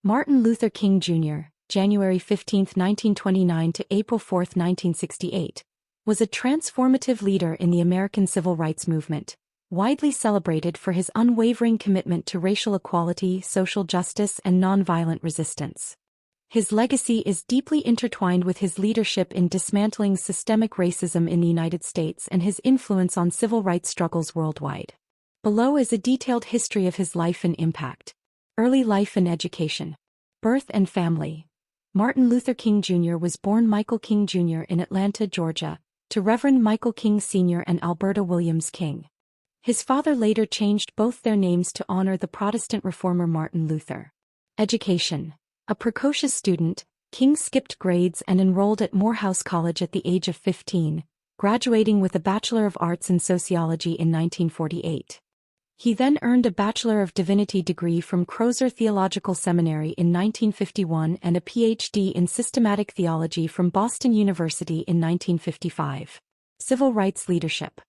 Martin Luther King Jr., January 15, 1929 to April 4, 1968, was a transformative leader in the American civil rights movement, widely celebrated for his unwavering commitment to racial equality, social justice, and nonviolent resistance. His legacy is deeply intertwined with his leadership in dismantling systemic racism in the United States and his influence on civil rights struggles worldwide. Below is a detailed history of his life and impact. Early life and education. Birth and family. Martin Luther King Jr. was born Michael King Jr. in Atlanta, Georgia, to Reverend Michael King Sr. and Alberta Williams King. His father later changed both their names to honor the Protestant reformer Martin Luther. Education. A precocious student, King skipped grades and enrolled at Morehouse College at the age of 15, graduating with a Bachelor of Arts in Sociology in 1948. He then earned a Bachelor of Divinity degree from Crozer Theological Seminary in 1951 and a Ph.D. in Systematic Theology from Boston University in 1955. Civil rights leadership.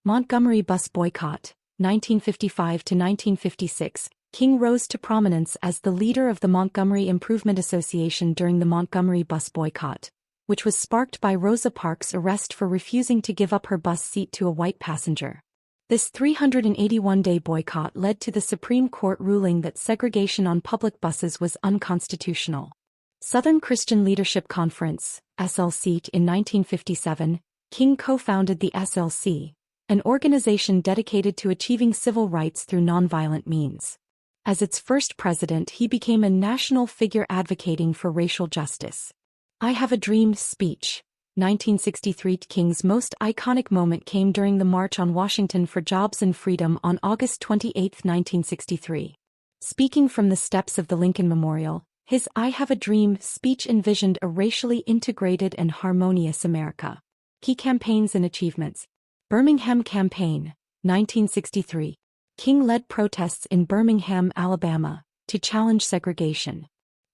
Montgomery bus boycott, 1955 to 1956. King rose to prominence as the leader of the Montgomery Improvement Association during the Montgomery bus boycott, which was sparked by Rosa Parks' arrest for refusing to give up her bus seat to a white passenger. This 381-day boycott led to the Supreme Court ruling that segregation on public buses was unconstitutional. Southern Christian Leadership Conference, SLC. In 1957, King co-founded the SLC, an organization dedicated to achieving civil rights through nonviolent means. As its first president, he became a national figure advocating for racial justice. I Have a Dream speech. 1963. King's most iconic moment came during the March on Washington for Jobs and Freedom on August 28, 1963. Speaking from the steps of the Lincoln Memorial, his I Have a Dream speech envisioned a racially integrated and harmonious America. Key campaigns and achievements. Birmingham Campaign, 1963. King led protests in Birmingham, Alabama, to challenge segregation.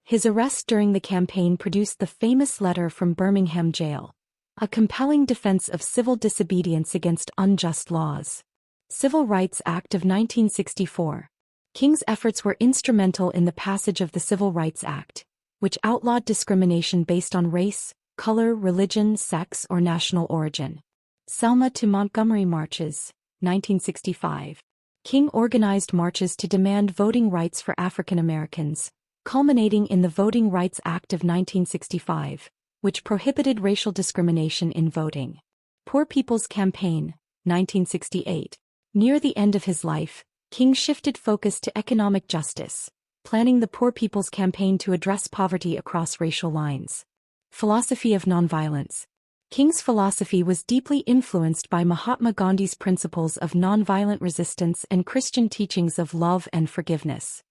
His arrest during the campaign produced the famous letter from Birmingham jail, a compelling defense of civil disobedience against unjust laws. Civil Rights Act of 1964. King's efforts were instrumental in the passage of the Civil Rights Act, which outlawed discrimination based on race, color, religion, sex, or national origin. Selma to Montgomery marches, 1965. King organized marches to demand voting rights for African Americans, culminating in the Voting Rights Act of 1965, which prohibited racial discrimination in voting. Poor People's Campaign, 1968. Near the end of his life, King shifted focus to economic justice, planning the Poor People's Campaign to address poverty across racial lines. Philosophy of nonviolence. King's philosophy was deeply influenced by Mahatma Gandhi's principles of nonviolent resistance and Christian teachings of love and forgiveness.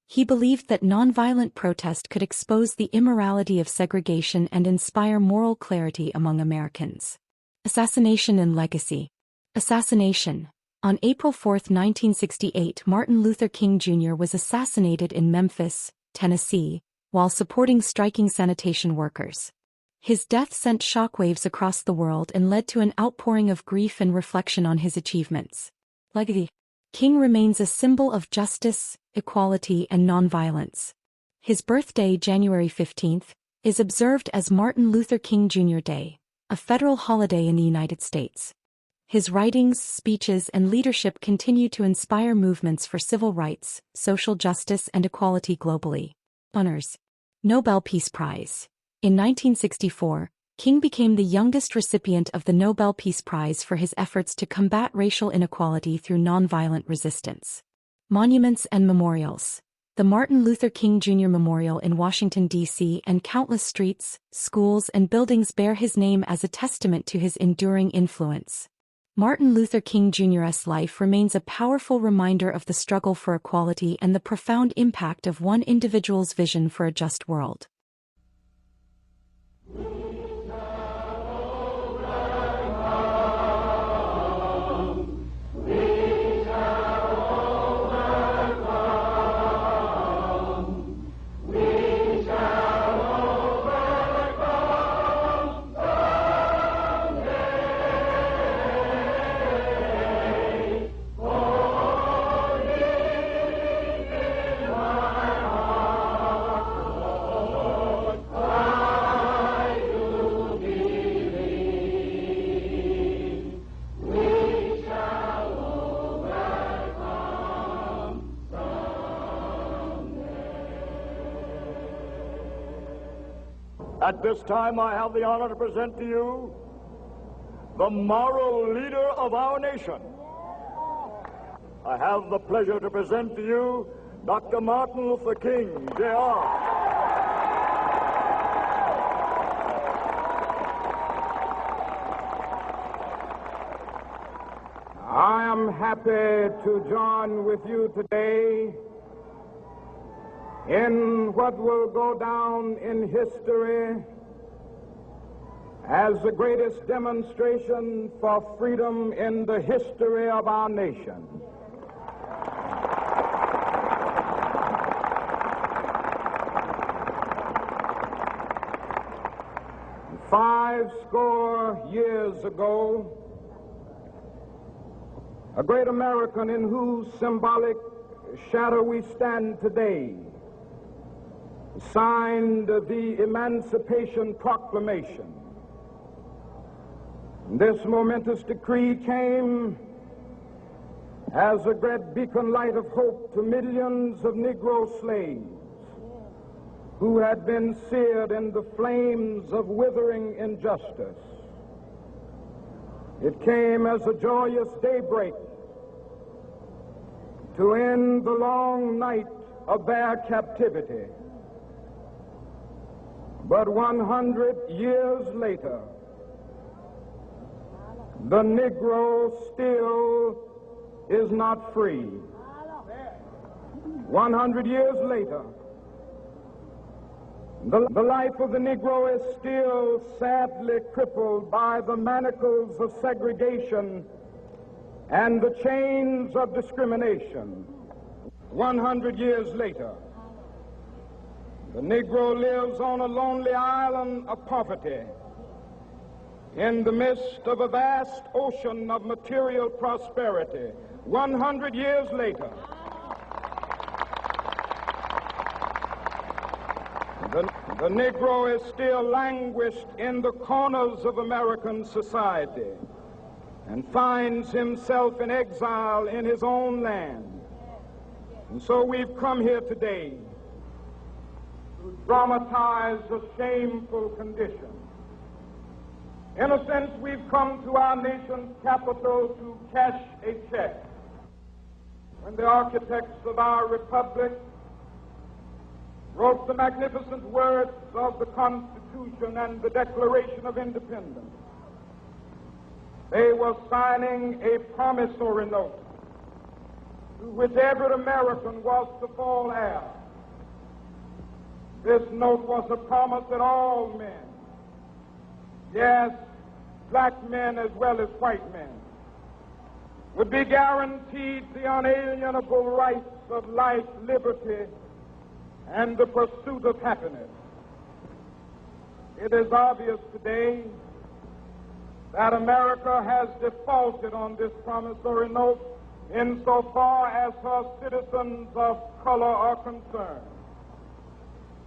He believed that nonviolent protest could expose the immorality of segregation and inspire moral clarity among Americans. Assassination and legacy. Assassination. On April 4, 1968, Martin Luther King Jr. was assassinated in Memphis, Tennessee, while supporting striking sanitation workers. His death sent shockwaves across the world and led to an outpouring of grief and reflection on his achievements. Legacy. King remains a symbol of justice, equality, and nonviolence. His birthday, January 15, is observed as Martin Luther King Jr. Day, a federal holiday in the United States. His writings, speeches, and leadership continue to inspire movements for civil rights, social justice, and equality globally. Honors. Nobel Peace Prize. In 1964, King became the youngest recipient of the Nobel Peace Prize for his efforts to combat racial inequality through nonviolent resistance. Monuments and memorials. The Martin Luther King Jr. Memorial in Washington, D.C. and countless streets, schools, and buildings bear his name as a testament to his enduring influence. Martin Luther King Jr.'s life remains a powerful reminder of the struggle for equality and the profound impact of one individual's vision for a just world. At this time, I have the honor to present to you the moral leader of our nation. I have the pleasure to present to you Dr. Martin Luther King, Jr. I am happy to join with you today in what will go down in history as the greatest demonstration for freedom in the history of our nation. Five score years ago, a great American in whose symbolic shadow we stand today signed the Emancipation Proclamation. This momentous decree came as a great beacon light of hope to millions of Negro slaves who had been seared in the flames of withering injustice. It came as a joyous daybreak to end the long night of their captivity. But 100 years later, the Negro still is not free. 100 years later, the life of the Negro is still sadly crippled by the manacles of segregation and the chains of discrimination. 100 years later, the Negro lives on a lonely island of poverty in the midst of a vast ocean of material prosperity. 100 years later, the Negro is still languished in the corners of American society and finds himself in exile in his own land. And so we've come here today to dramatize a shameful condition. In a sense, we've come to our nation's capital to cash a check. When the architects of our republic wrote the magnificent words of the Constitution and the Declaration of Independence, they were signing a promissory note to which every American was to fall heir. This note was a promise that all men, yes, black men as well as white men, would be guaranteed the unalienable rights of life, liberty, and the pursuit of happiness. It is obvious today that America has defaulted on this promissory note insofar as her citizens of color are concerned.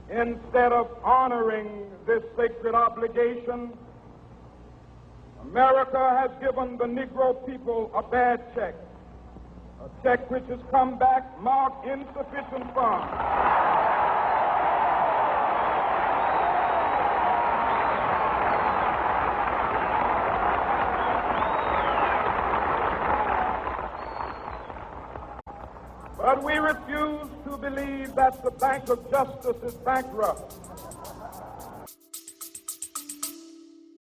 Instead of honoring this sacred obligation, America has given the Negro people a bad check, a check which has come back marked insufficient funds. But we refuse to believe that the Bank of Justice is bankrupt.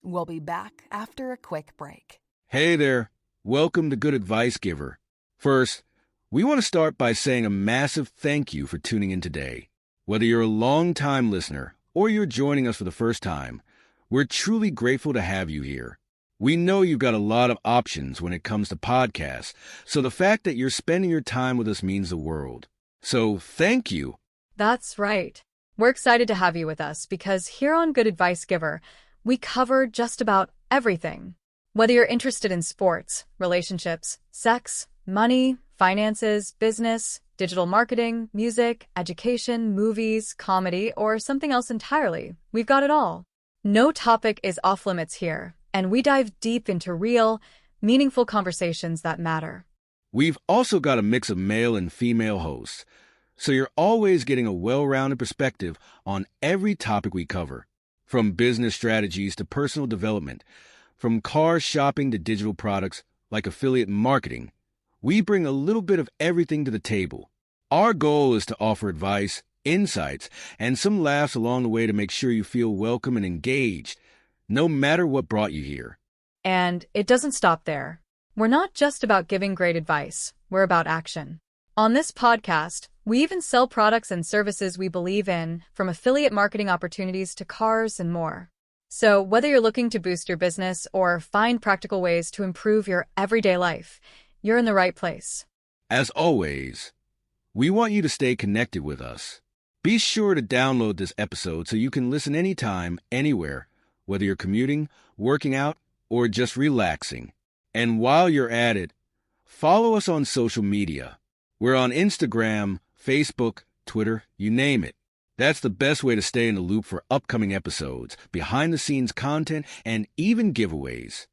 We'll be back after a quick break. Hey there. Welcome to Good Advice Giver. First, we want to start by saying a massive thank you for tuning in today. Whether you're a long-time listener or you're joining us for the first time, we're truly grateful to have you here. We know you've got a lot of options when it comes to podcasts, so the fact that you're spending your time with us means the world. So thank you. That's right. We're excited to have you with us because here on Good Advice Giver, we cover just about everything. Whether you're interested in sports, relationships, sex, money, finances, business, digital marketing, music, education, movies, comedy, or something else entirely, we've got it all. No topic is off limits here, and we dive deep into real, meaningful conversations that matter. We've also got a mix of male and female hosts, so you're always getting a well-rounded perspective on every topic we cover. From business strategies to personal development, from car shopping to digital products like affiliate marketing, we bring a little bit of everything to the table. Our goal is to offer advice, insights, and some laughs along the way to make sure you feel welcome and engaged, no matter what brought you here. And it doesn't stop there. We're not just about giving great advice, we're about action. On this podcast, we even sell products and services we believe in, from affiliate marketing opportunities to cars and more. So whether you're looking to boost your business or find practical ways to improve your everyday life, you're in the right place. As always, we want you to stay connected with us. Be sure to download this episode so you can listen anytime, anywhere, whether you're commuting, working out, or just relaxing. And while you're at it, follow us on social media. We're on Instagram, Facebook, Twitter, you name it. That's the best way to stay in the loop for upcoming episodes, behind-the-scenes content, and even giveaways.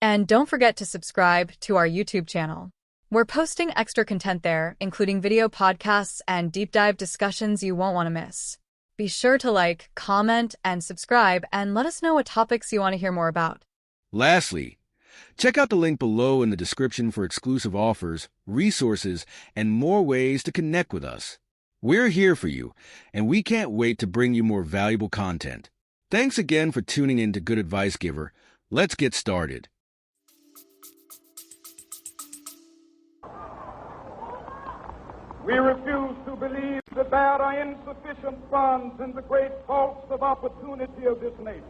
And don't forget to subscribe to our YouTube channel. We're posting extra content there, including video podcasts and deep dive discussions you won't want to miss. Be sure to like, comment, and subscribe, and let us know what topics you want to hear more about. Lastly, check out the link below in the description for exclusive offers, resources, and more ways to connect with us. We're here for you, and we can't wait to bring you more valuable content. Thanks again for tuning in to Good Advice Giver. Let's get started. We refuse to believe that there are insufficient funds in the great vaults of opportunity of this nation.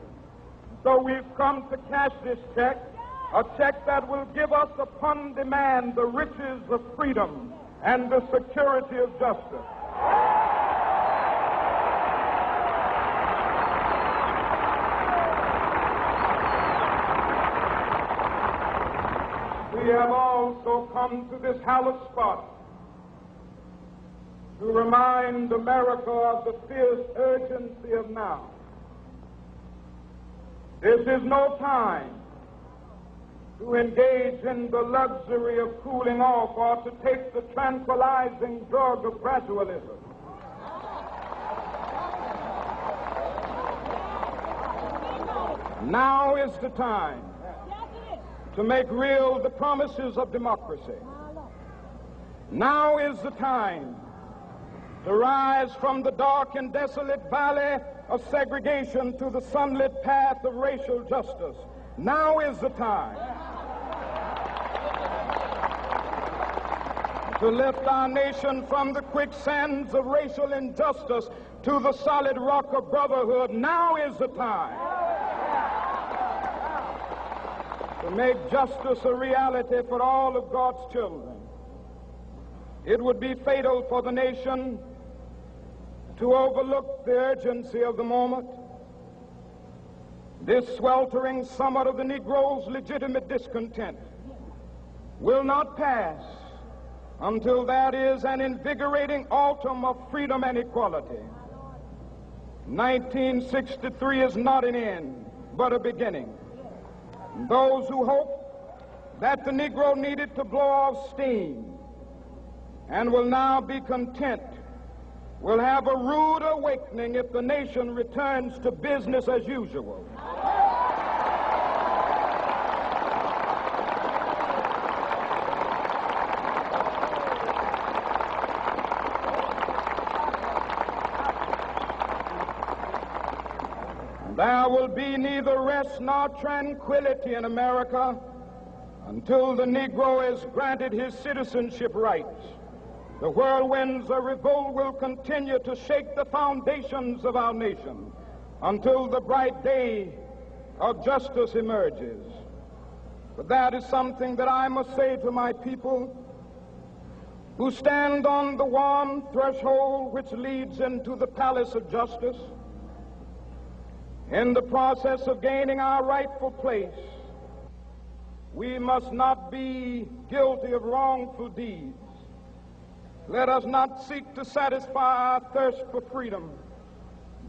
So we've come to cash this check, a check that will give us upon demand the riches of freedom and the security of justice. We have also come to this hallowed spot to remind America of the fierce urgency of now. This is no time to engage in the luxury of cooling off or to take the tranquilizing drug of gradualism. Now is the time to make real the promises of democracy. Now is the time to rise from the dark and desolate valley of segregation to the sunlit path of racial justice. Now is the time to lift our nation from the quicksands of racial injustice to the solid rock of brotherhood. Now is the time to make justice a reality for all of God's children. It would be fatal for the nation to overlook the urgency of the moment. This sweltering summit of the Negro's legitimate discontent will not pass until that is an invigorating autumn of freedom and equality. 1963 is not an end, but a beginning. Those who hope that the Negro needed to blow off steam and will now be content will have a rude awakening if the nation returns to business as usual. There will be neither rest nor tranquility in America until the Negro is granted his citizenship rights. The whirlwinds of revolt will continue to shake the foundations of our nation until the bright day of justice emerges. But that is something that I must say to my people who stand on the warm threshold which leads into the palace of justice. In the process of gaining our rightful place, we must not be guilty of wrongful deeds. Let us not seek to satisfy our thirst for freedom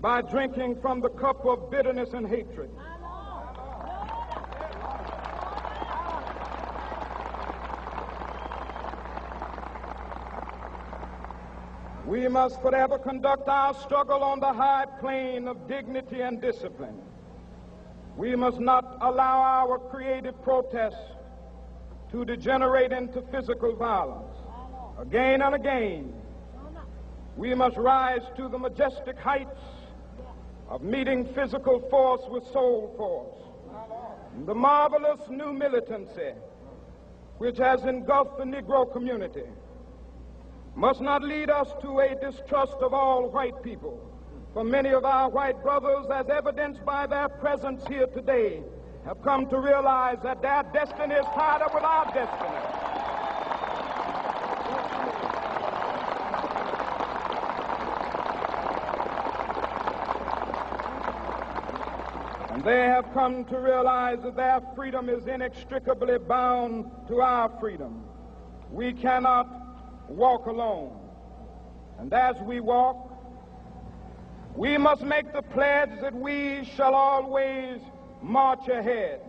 by drinking from the cup of bitterness and hatred. We must forever conduct our struggle on the high plane of dignity and discipline. We must not allow our creative protests to degenerate into physical violence. Again and again, we must rise to the majestic heights of meeting physical force with soul force. The marvelous new militancy which has engulfed the Negro community must not lead us to a distrust of all white people. For many of our white brothers, as evidenced by their presence here today, have come to realize that their destiny is tied up with our destiny. And they have come to realize that their freedom is inextricably bound to our freedom. We cannot walk alone. And as we walk, we must make the pledge that we shall always march ahead.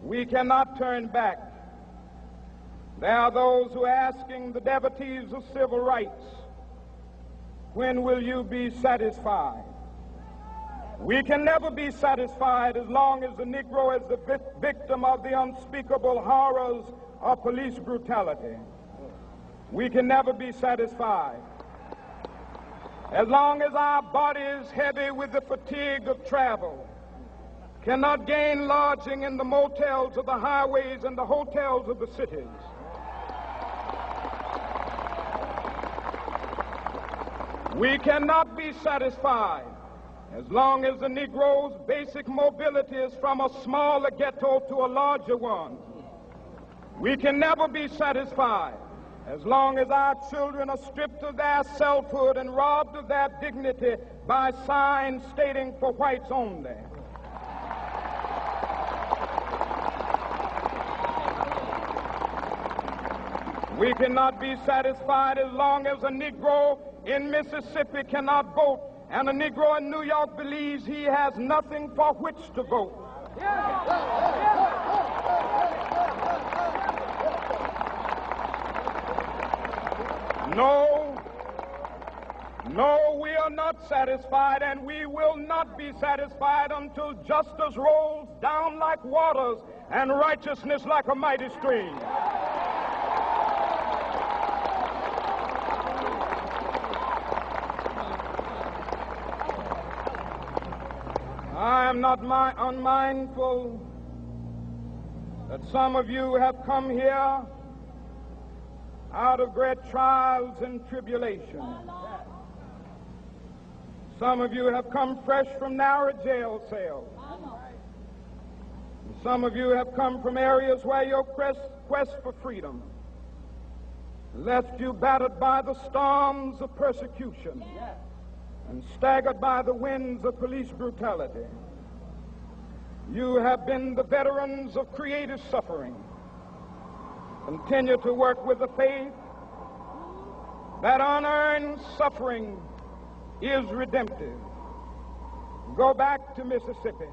We cannot turn back. There are those who are asking the devotees of civil rights, when will you be satisfied? We can never be satisfied as long as the Negro is the victim of the unspeakable horrors of police brutality. We can never be satisfied as long as our bodies, heavy with the fatigue of travel, cannot gain lodging in the motels of the highways and the hotels of the cities. We cannot be satisfied as long as the Negro's basic mobility is from a smaller ghetto to a larger one. We can never be satisfied as long as our children are stripped of their selfhood and robbed of their dignity by signs stating for whites only. We cannot be satisfied as long as a Negro in Mississippi cannot vote and a Negro in New York believes he has nothing for which to vote. No, we are not satisfied, and we will not be satisfied until justice rolls down like waters and righteousness like a mighty stream. I am not unmindful that some of you have come here out of great trials and tribulation. Some of you have come fresh from narrow jail cells. Some of you have come from areas where your quest for freedom left you battered by the storms of persecution and staggered by the winds of police brutality. You have been the veterans of creative suffering. Continue to work with the faith that unearned suffering is redemptive. Go back to Mississippi.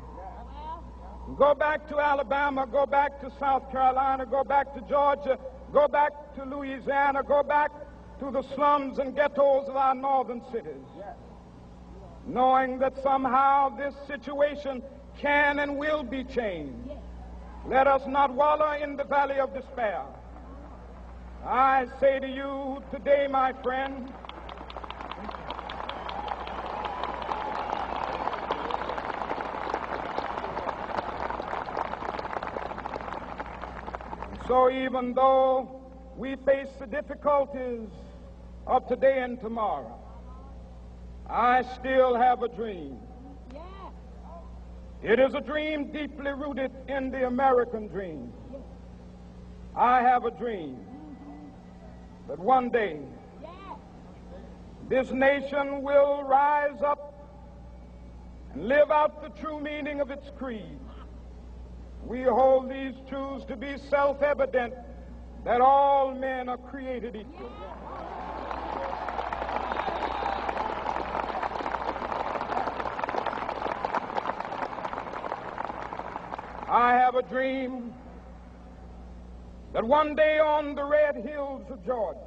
Go back to Alabama. Go back to South Carolina. Go back to Georgia. Go back to Louisiana. Go back to the slums and ghettos of our northern cities. Knowing that somehow this situation can and will be changed. Let us not wallow in the valley of despair. I say to you today, my friend, so even though we face the difficulties of today and tomorrow, I still have a dream. It is a dream deeply rooted in the American dream. I have a dream that one day this nation will rise up and live out the true meaning of its creed. We hold these truths to be self-evident, that all men are created equal. I have a dream that one day on the red hills of Georgia,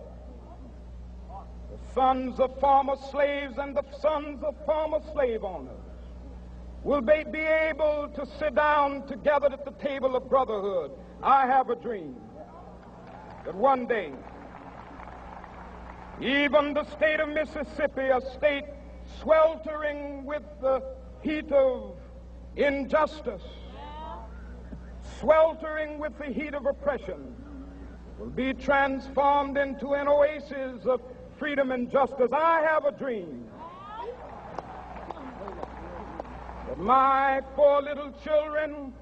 the sons of former slaves and the sons of former slave owners will be able to sit down together at the table of brotherhood. I have a dream that one day, even the state of Mississippi, a state sweltering with the heat of injustice, sweltering with the heat of oppression, will be transformed into an oasis of freedom and justice. I have a dream that my 4 little children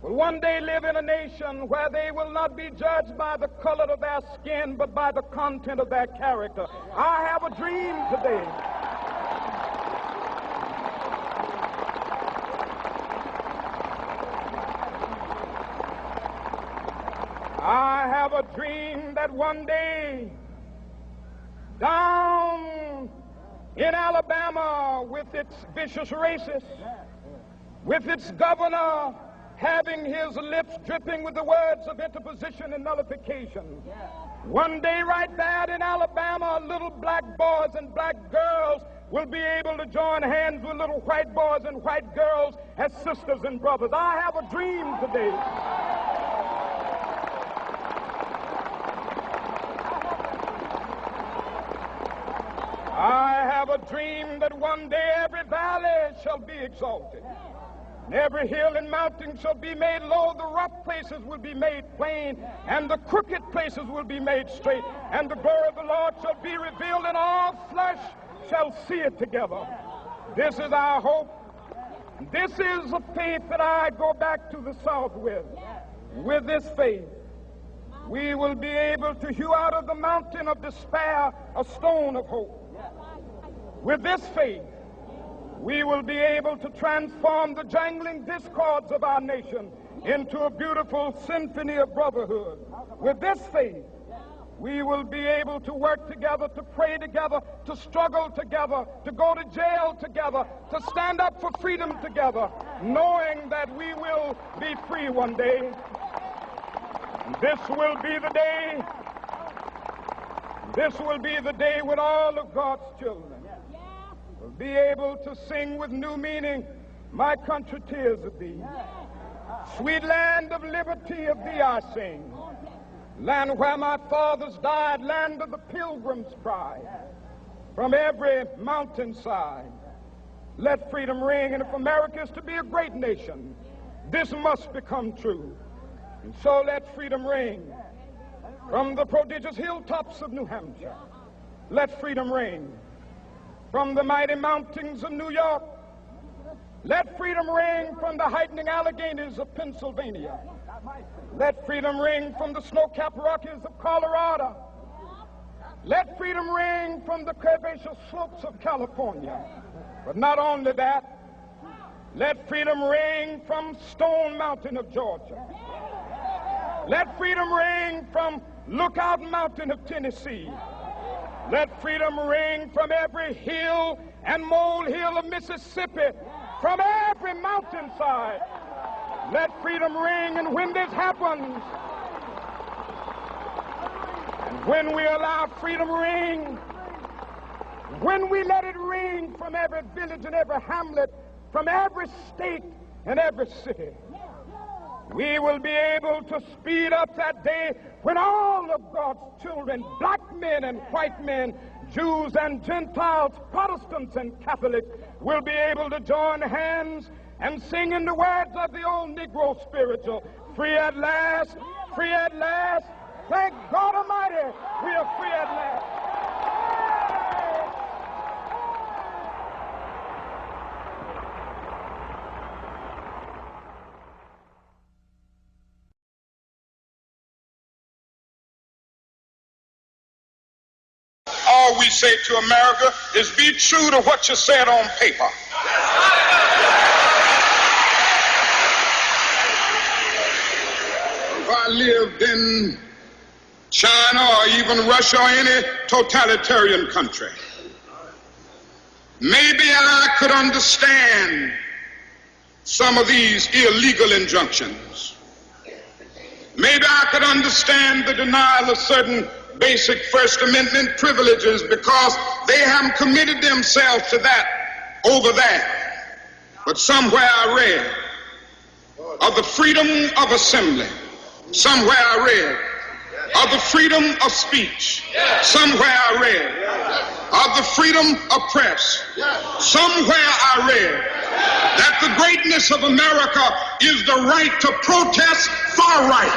will one day live in a nation where they will not be judged by the color of their skin, but by the content of their character. I have a dream today I have a dream that one day down in Alabama, with its vicious racists, with its governor having his lips dripping with the words of interposition and nullification, one day right there in Alabama, little black boys and black girls will be able to join hands with little white boys and white girls as sisters and brothers. I have a dream today I have a dream that one day every valley shall be exalted, and every hill and mountain shall be made low, the rough places will be made plain, and the crooked places will be made straight, and the glory of the Lord shall be revealed, and all flesh shall see it together. This is our hope. This is the faith that I go back to the South with. With this faith, we will be able to hew out of the mountain of despair a stone of hope. With this faith, we will be able to transform the jangling discords of our nation into a beautiful symphony of brotherhood. With this faith, we will be able to work together, to pray together, to struggle together, to go to jail together, to stand up for freedom together, knowing that we will be free one day. This will be the day. This will be the day when all of God's children will be able to sing with new meaning, my country, tears of thee. Sweet land of liberty, of thee I sing. Land where my fathers died, land of the pilgrim's pride. From every mountainside, let freedom ring. And if America is to be a great nation, this must become true. And so let freedom ring. From the prodigious hilltops of New Hampshire, let freedom ring. From the mighty mountains of New York, let freedom ring. From the heightening Alleghenies of Pennsylvania, let freedom ring. From the snow-capped Rockies of Colorado, let freedom ring. From the curvaceous slopes of California. But not only that, let freedom ring from Stone Mountain of Georgia. Let freedom ring from Lookout Mountain of Tennessee. Let freedom ring from every hill and molehill of Mississippi, from every mountainside. Let freedom ring, and when this happens, and when we allow freedom ring, when we let it ring from every village and every hamlet, from every state and every city, we will be able to speed up that day when all of God's children, black men and white men, Jews and Gentiles, Protestants and Catholics, will be able to join hands and sing in the words of the old Negro spiritual, free at last, free at last. Thank God Almighty, we are free at last. All we say to America is be true to what you said on paper. If I lived in China or even Russia or any totalitarian country, maybe I could understand some of these illegal injunctions. Maybe I could understand the denial of certain basic First Amendment privileges because they haven't committed themselves to that over there. But somewhere I read of the freedom of assembly. Somewhere I read of the freedom of speech. Somewhere I read of the freedom of press. Somewhere I read that the greatness of America is the right to protest far right.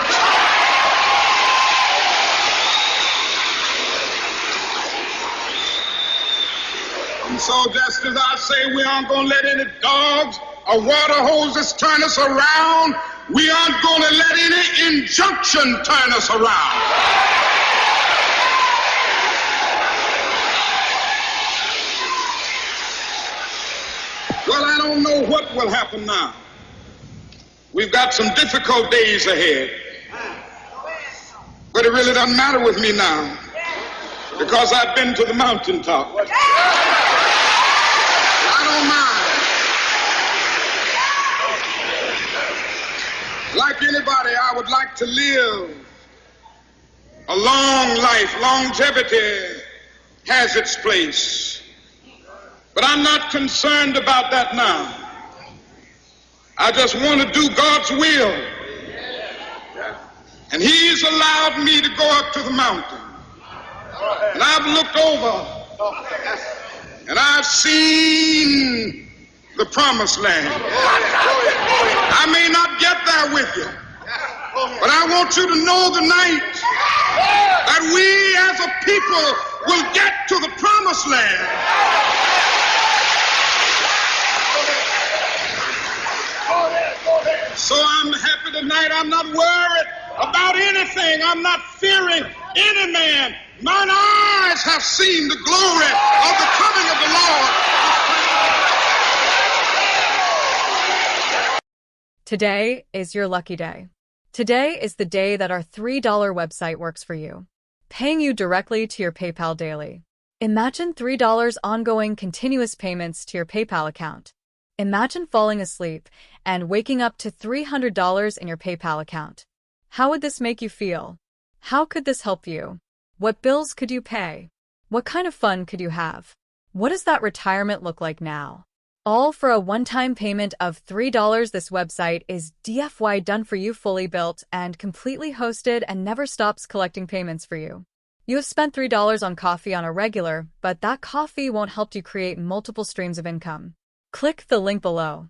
And so just as I say we aren't going to let any dogs or water hoses turn us around, we aren't going to let any injunction turn us around. Well, I don't know what will happen now. We've got some difficult days ahead. But it really doesn't matter with me now because I've been to the mountaintop. I don't mind. Like anybody, I would like to live a long life. Longevity has its place. But I'm not concerned about that now. I just want to do God's will. And He's allowed me to go up to the mountain. And I've looked over and I've seen the promised land. I may not get there with you, but I want you to know tonight that we as a people will get to the promised land. So I'm happy tonight. I'm not worried about anything. I'm not fearing any man. Mine eyes have seen the glory of the coming of the Lord. Today is your lucky day. Today is the day that our $3 website works for you, paying you directly to your PayPal daily. Imagine $3 ongoing continuous payments to your PayPal account. Imagine falling asleep and waking up to $300 in your PayPal account. How would this make you feel? How could this help you? What bills could you pay? What kind of fun could you have? What does that retirement look like now? All for a one-time payment of $3. This website is DFY done for you, fully built and completely hosted, and never stops collecting payments for you. You have spent $3 on coffee on a regular, but that coffee won't help you create multiple streams of income. Click the link below.